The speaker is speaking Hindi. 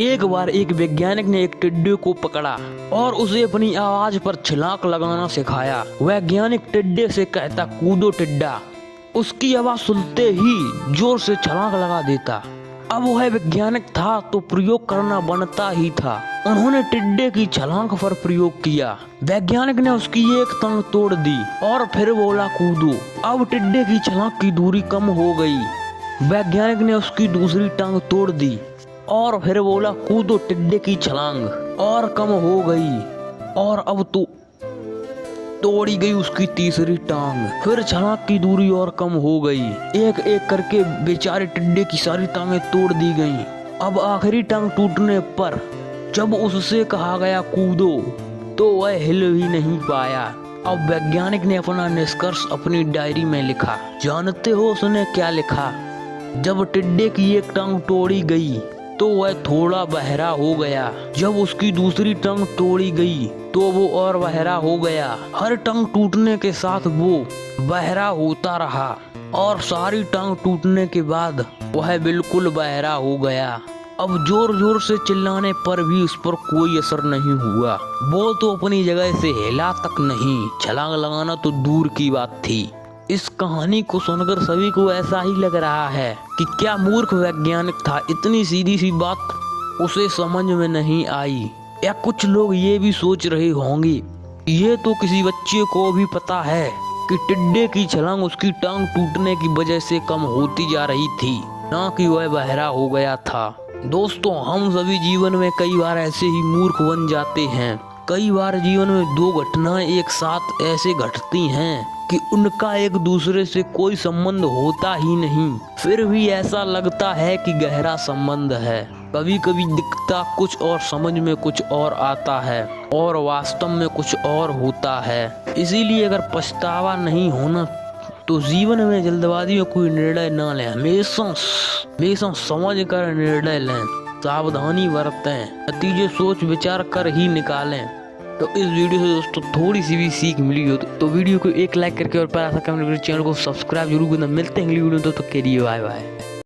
एक बार एक वैज्ञानिक ने एक टिड्डे को पकड़ा और उसे अपनी आवाज पर छलांग लगाना सिखाया। वैज्ञानिक टिड्डे से कहता, कूदो टिड्डा। उसकी आवाज सुनते ही जोर से छलांग लगा देता। अब वह वैज्ञानिक था तो प्रयोग करना बनता ही था। उन्होंने टिड्डे की छलांग पर प्रयोग किया। वैज्ञानिक ने उसकी एक टांग तोड़ दी और फिर बोला, कूदो। अब टिड्डे की छलांग की दूरी कम हो गई। वैज्ञानिक ने उसकी दूसरी टांग तोड़ दी और फिर बोला, कूदो। टिड्डे की छलांग और कम हो गई और अब तो तोड़ी गई उसकी तीसरी टांग। फिर छलांग की दूरी और कम हो गई। एक एक करके बेचारे टिड्डे की सारी टांगें तोड़ दी गईं। अब आखिरी टांग टूटने पर जब उससे कहा गया कूदो तो वह हिल ही नहीं पाया। अब वैज्ञानिक ने अपना निष्कर्ष अपनी डायरी में लिखा। जानते हो उसने क्या लिखा? जब टिड्डे की एक टांग तोड़ी गई तो वह थोड़ा बहरा हो गया। जब उसकी दूसरी टांग तोड़ी गई तो वो और बहरा हो गया। हर टांग टूटने के साथ वो बहरा होता रहा और सारी टांग टूटने के बाद वह बिल्कुल बहरा हो गया। अब जोर जोर से चिल्लाने पर भी उस पर कोई असर नहीं हुआ। वो तो अपनी जगह से हिला तक नहीं। छलांग लगाना तो दूर की बात थी। इस कहानी को सुनकर सभी को ऐसा ही लग रहा है कि क्या मूर्ख वैज्ञानिक था, इतनी सीधी सी बात उसे समझ में नहीं आई। या कुछ लोग ये भी सोच रहे होंगे, ये तो किसी बच्चे को भी पता है कि टिड्डे की छलांग उसकी टांग टूटने की वजह से कम होती जा रही थी, ना कि वह बहरा हो गया था। दोस्तों, हम सभी जीवन में कई बार ऐसे ही मूर्ख बन जाते हैं। कई बार जीवन में दो घटनाएं एक साथ ऐसे घटती हैं कि उनका एक दूसरे से कोई संबंध होता ही नहीं, फिर भी ऐसा लगता है कि गहरा संबंध है। कभी कभी दिखता कुछ और समझ में कुछ और आता है और वास्तव में कुछ और होता है। इसीलिए अगर पछतावा नहीं होना तो जीवन में जल्दबाजी में कोई निर्णय न लें। हमेशा समझ कर निर्णय लें, सावधानी बरतें, नतीजे सोच विचार कर ही निकालें। तो इस वीडियो से दोस्तों थोड़ी सी भी सीख मिली हो तो वीडियो को एक लाइक करके और प्यारा सा कमेंट करके चैनल को सब्सक्राइब जरूर करना। मिलते हैं अगली वीडियो में, तो तब तक के लिए बाय बाय।